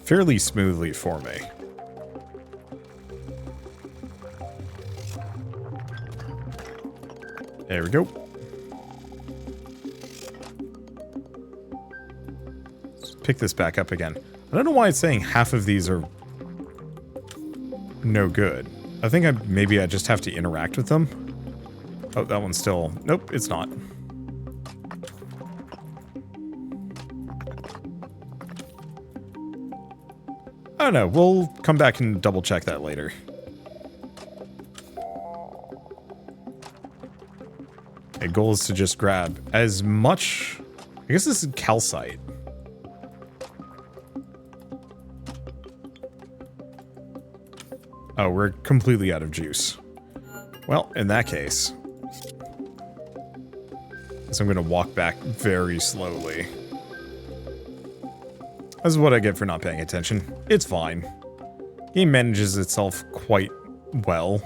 fairly smoothly for me. There we go. Let's pick this back up again. I don't know why it's saying half of these are no good. I think maybe I just have to interact with them. Oh, that one's still... Nope, it's not. I don't know. We'll come back and double check that later. The goal is to just grab as much... I guess this is calcite. Oh, we're completely out of juice. Well, in that case... So I'm going to walk back very slowly. This is what I get for not paying attention. It's fine. Game manages itself quite well.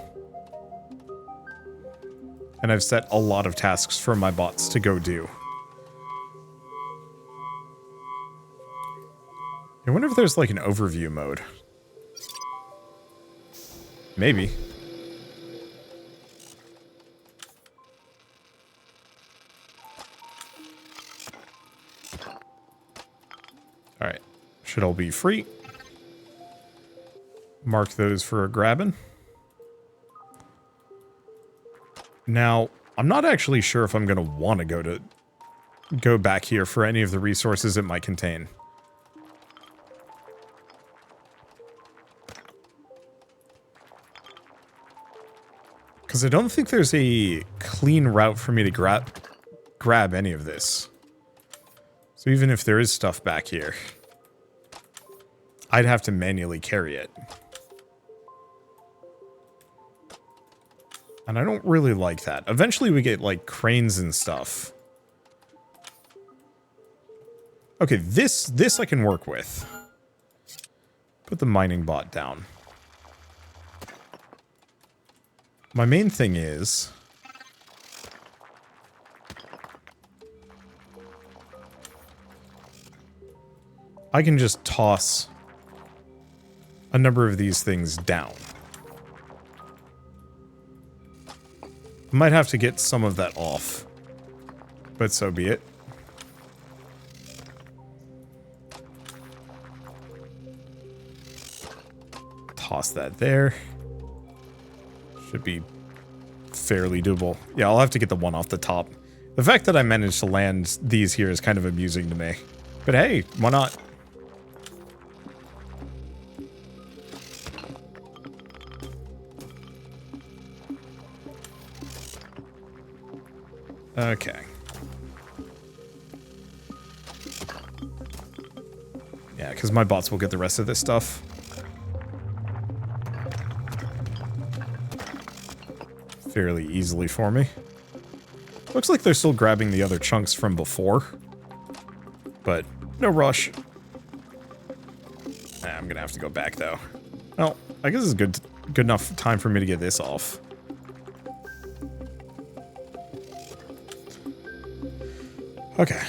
And I've set a lot of tasks for my bots to go do. I wonder if there's like an overview mode. Maybe. Alright. Should all be free. Mark those for a grabbing. Now, I'm not actually sure if I'm going to want to go back here for any of the resources it might contain. Because I don't think there's a clean route for me to grab any of this. So even if there is stuff back here. I'd have to manually carry it. And I don't really like that. Eventually we get, like, cranes and stuff. Okay, this I can work with. Put the mining bot down. My main thing is... I can just toss a number of these things down. I might have to get some of that off, but so be it. Toss that there. Should be fairly doable. Yeah, I'll have to get the one off the top. The fact that I managed to land these here is kind of amusing to me. But hey, why not? Okay. Yeah, because my bots will get the rest of this stuff. Fairly easily for me. Looks like they're still grabbing the other chunks from before. But no rush. I'm gonna have to go back though. Well, I guess it's good enough time for me to get this off. Okay.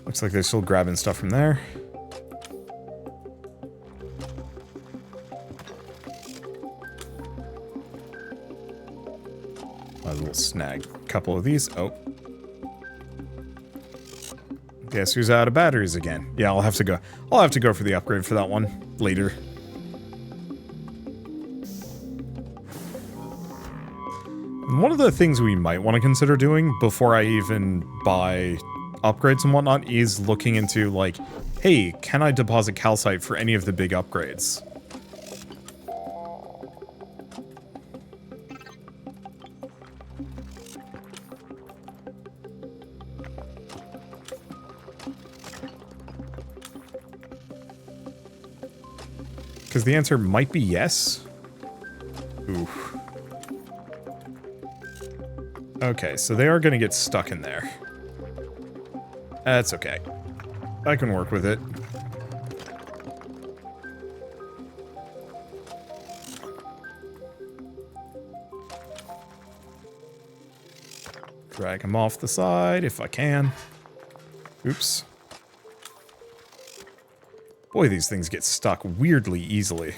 Looks like they're still grabbing stuff from there. Might as well snag a couple of these. Oh. Guess who's out of batteries again? Yeah, I'll have to go for the upgrade for that one later. One of the things we might want to consider doing before I even buy upgrades and whatnot is looking into, like, hey, can I deposit calcite for any of the big upgrades? Because the answer might be yes. Oof. Okay, so they are going to get stuck in there. That's okay. I can work with it. Drag him off the side if I can. Oops. Boy, these things get stuck weirdly easily.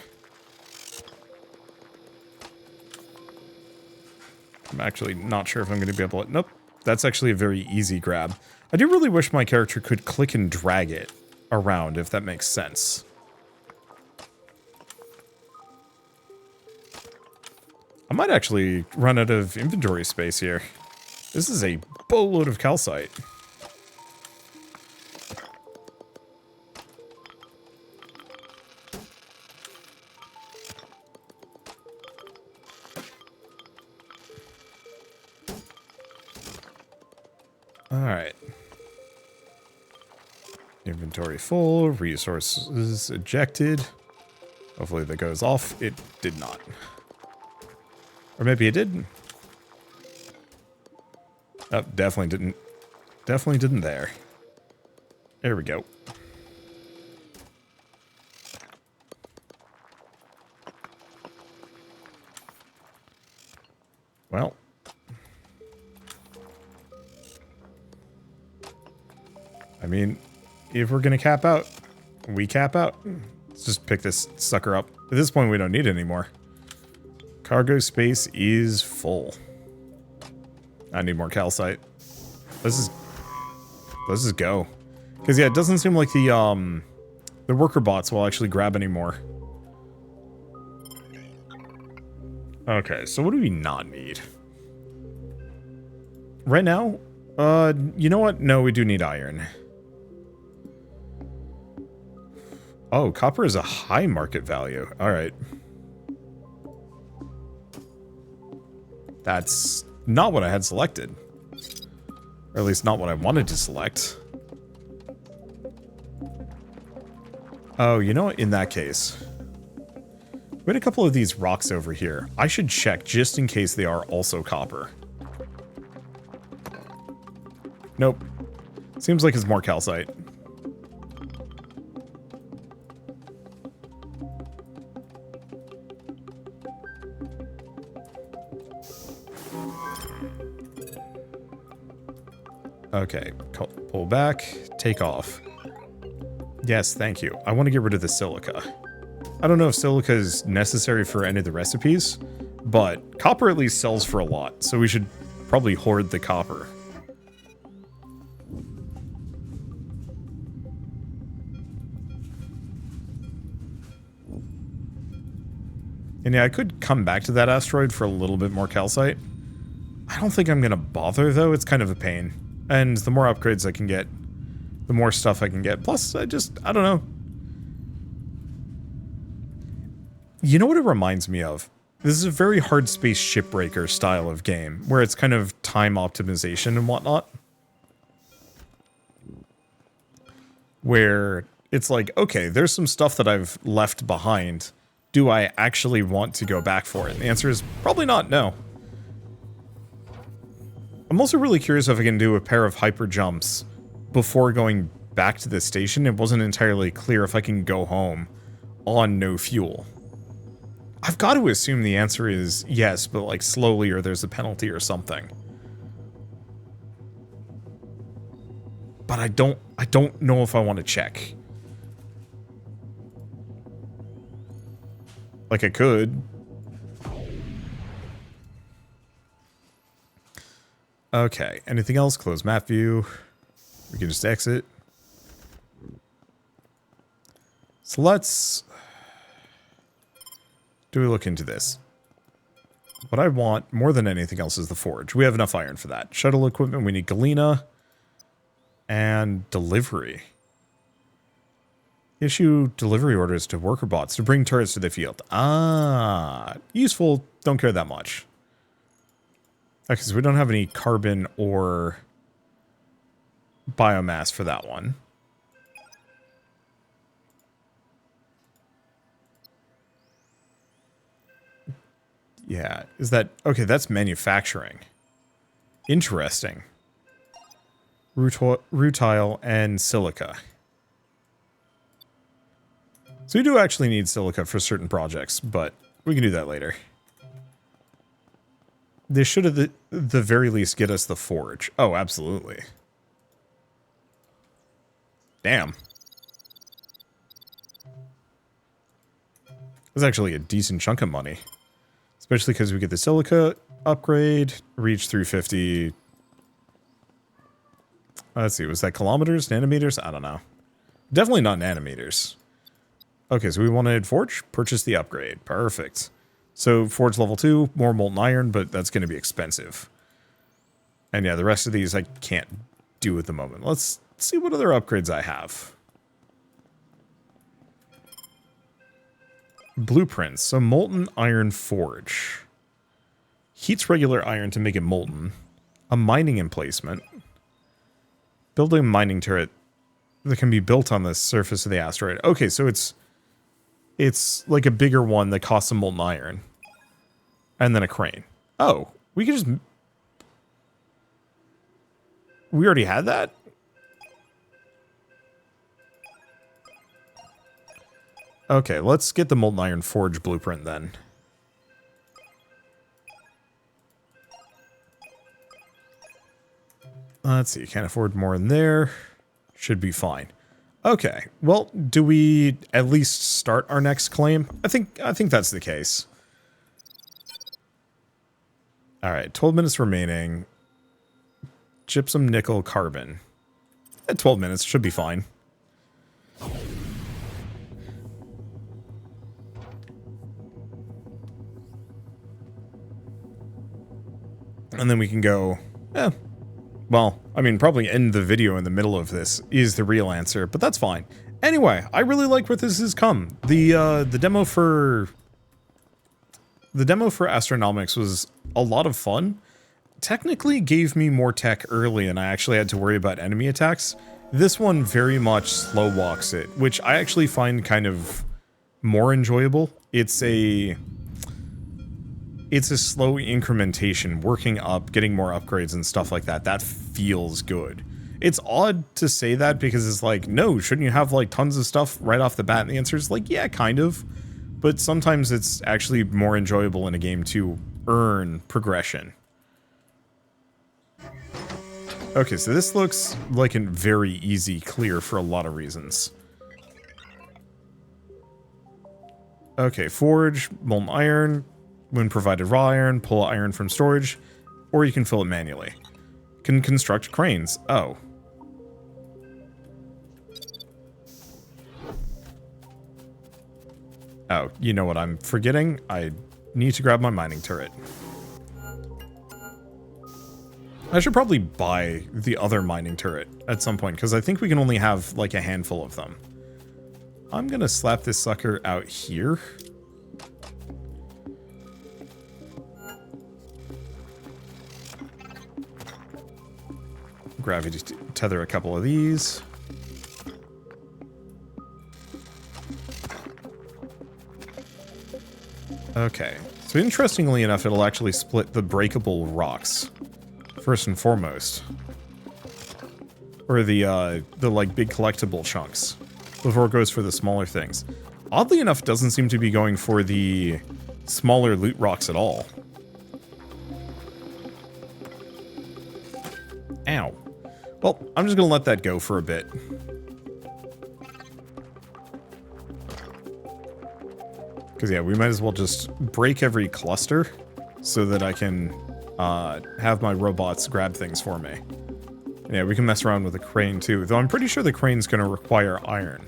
I'm actually not sure if I'm going to be able to... Nope. That's actually a very easy grab. I do really wish my character could click and drag it around, if that makes sense. I might actually run out of inventory space here. This is a boatload of calcite. Alright. Inventory full, resources ejected. Hopefully that goes off. It did not. Or maybe it did. Oh, definitely didn't. Definitely didn't there. There we go. Well. I mean, if we're gonna cap out, we cap out. Let's just pick this sucker up. At this point, we don't need it anymore. Cargo space is full. I need more calcite. Let's just go. Because yeah, it doesn't seem like the worker bots will actually grab any more. Okay, so what do we not need? Right now, you know what? No, we do need iron. Oh, copper is a high market value. All right. That's not what I had selected. Or at least not what I wanted to select. Oh, you know what? In that case, we had a couple of these rocks over here. I should check just in case they are also copper. Nope. Seems like it's more calcite. Okay, pull back, take off. Yes, thank you. I want to get rid of the silica. I don't know if silica is necessary for any of the recipes, but copper at least sells for a lot, so we should probably hoard the copper. And yeah, I could come back to that asteroid for a little bit more calcite. I don't think I'm going to bother, though. It's kind of a pain. And the more upgrades I can get, the more stuff I can get. Plus, I don't know. You know what it reminds me of? This is a very hard space shipbreaker style of game, where it's kind of time optimization and whatnot. Where it's like, okay, there's some stuff that I've left behind. Do I actually want to go back for it? And the answer is probably not, no. I'm also really curious if I can do a pair of hyper jumps before going back to the station. It wasn't entirely clear if I can go home on no fuel. I've got to assume the answer is yes, but like slowly, or there's a penalty or something. But I don't know if I want to check. Like I could. Okay, anything else? Close map view. We can just exit. So let's... do we look into this? What I want more than anything else is the forge. We have enough iron for that. Shuttle equipment, we need galena. And delivery. Issue delivery orders to worker bots to bring turrets to the field. Ah, useful. Don't care that much. Okay, so we don't have any carbon or biomass for that one. Yeah, is that... okay, that's manufacturing. Interesting. Rutile and silica. So we do actually need silica for certain projects, but we can do that later. They should at the very least get us the forge. Oh, absolutely. Damn. That's actually a decent chunk of money. Especially because we get the silica upgrade, reach 350. Let's see, was that kilometers, nanometers? I don't know. Definitely not nanometers. Okay, so we wanted forge, purchase the upgrade. Perfect. So forge level 2, more molten iron, but that's going to be expensive. And yeah, the rest of these I can't do at the moment. Let's see what other upgrades I have. Blueprints. So molten iron forge. Heats regular iron to make it molten. A mining emplacement. Building a mining turret that can be built on the surface of the asteroid. Okay, so it's like a bigger one that costs some molten iron. And then a crane. Oh, we could just... we already had that? Okay, let's get the molten iron forge blueprint then. Let's see, can't afford more in there. Should be fine. Okay, well, do we at least start our next claim? I think that's the case. Alright, 12 minutes remaining. Gypsum, nickel, carbon. 12 minutes, should be fine. And then we can go, well, I mean, probably end the video in the middle of this is the real answer, but that's fine. Anyway, I really like where this has come. The demo for Astronomics was a lot of fun. Technically gave me more tech early and I actually had to worry about enemy attacks. This one very much slow walks it, which I actually find kind of more enjoyable. It's a slow incrementation, working up, getting more upgrades and stuff like that. That feels good. It's odd to say that because it's like, no, shouldn't you have like tons of stuff right off the bat? And the answer is like, yeah, kind of. But sometimes it's actually more enjoyable in a game to earn progression. Okay, so this looks like a very easy clear for a lot of reasons. Okay, forge, molten iron. When provided raw iron, pull iron from storage, or you can fill it manually. Can construct cranes. Oh. Oh, you know what I'm forgetting? I need to grab my mining turret. I should probably buy the other mining turret at some point, because I think we can only have like a handful of them. I'm gonna slap this sucker out here. Gravity tether a couple of these. Okay, so interestingly enough, it'll actually split the breakable rocks, first and foremost. Or the like big collectible chunks, before it goes for the smaller things. Oddly enough, it doesn't seem to be going for the smaller loot rocks at all. Ow. Well, I'm just gonna let that go for a bit. Because yeah, we might as well just break every cluster so that I can have my robots grab things for me. And yeah, we can mess around with the crane too, though I'm pretty sure the crane's gonna require iron.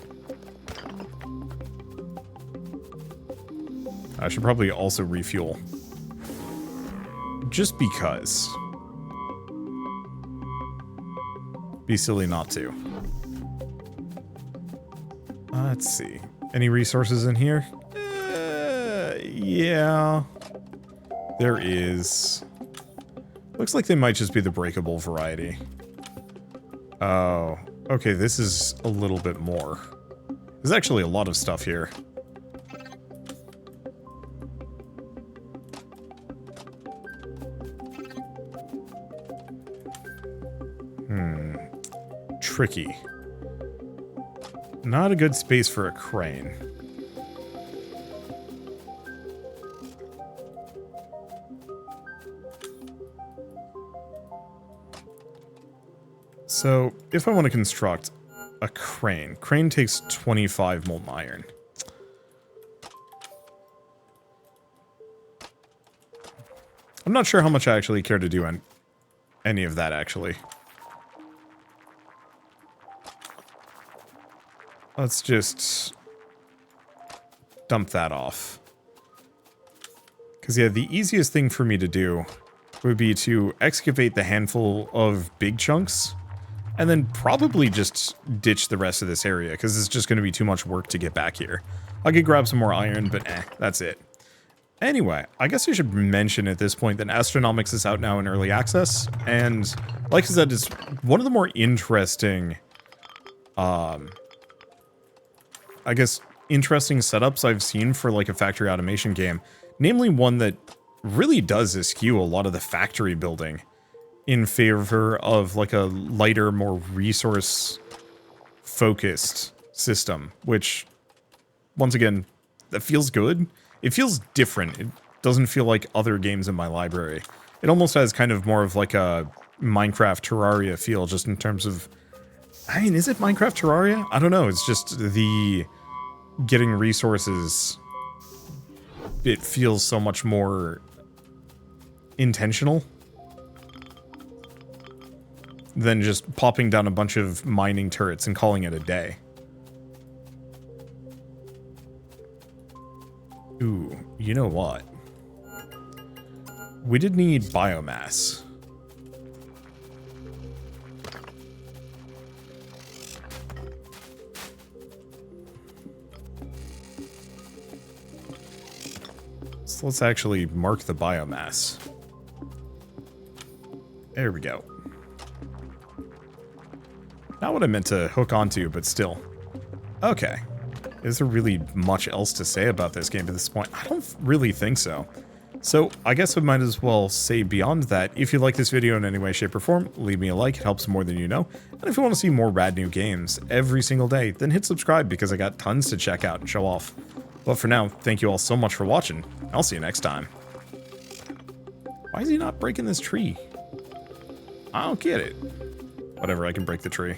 I should probably also refuel. Just because. Be silly not to. Let's see. Any resources in here? Yeah. There is. Looks like they might just be the breakable variety. Oh. Okay, this is a little bit more. There's actually a lot of stuff here. Tricky. Not a good space for a crane. So, if I want to construct a crane takes 25 molten iron. I'm not sure how much I actually care to do any of that, actually. Let's just dump that off. Because, yeah, the easiest thing for me to do would be to excavate the handful of big chunks and then probably just ditch the rest of this area because it's just going to be too much work to get back here. I could grab some more iron, but that's it. Anyway, I guess I should mention at this point that Astronomics is out now in early access, and like I said, it's one of the more interesting, I guess, interesting setups I've seen for like a factory automation game. Namely one that really does eschew a lot of the factory building in favor of like a lighter, more resource-focused system, which, once again, that feels good. It feels different. It doesn't feel like other games in my library. It almost has kind of more of like a Minecraft Terraria feel, just in terms of... I mean, is it Minecraft Terraria? I don't know. It's just the getting resources. It feels so much more intentional than just popping down a bunch of mining turrets and calling it a day. Ooh, you know what? We did need biomass. So let's actually mark the biomass. There we go. Now not what I meant to hook onto, but still. Okay. Is there really much else to say about this game at this point? I don't really think so. So, I guess I might as well say beyond that, if you like this video in any way, shape, or form, leave me a like, it helps more than you know. And if you want to see more rad new games every single day, then hit subscribe because I got tons to check out and show off. But for now, thank you all so much for watching. I'll see you next time. Why is he not breaking this tree? I don't get it. Whatever, I can break the tree.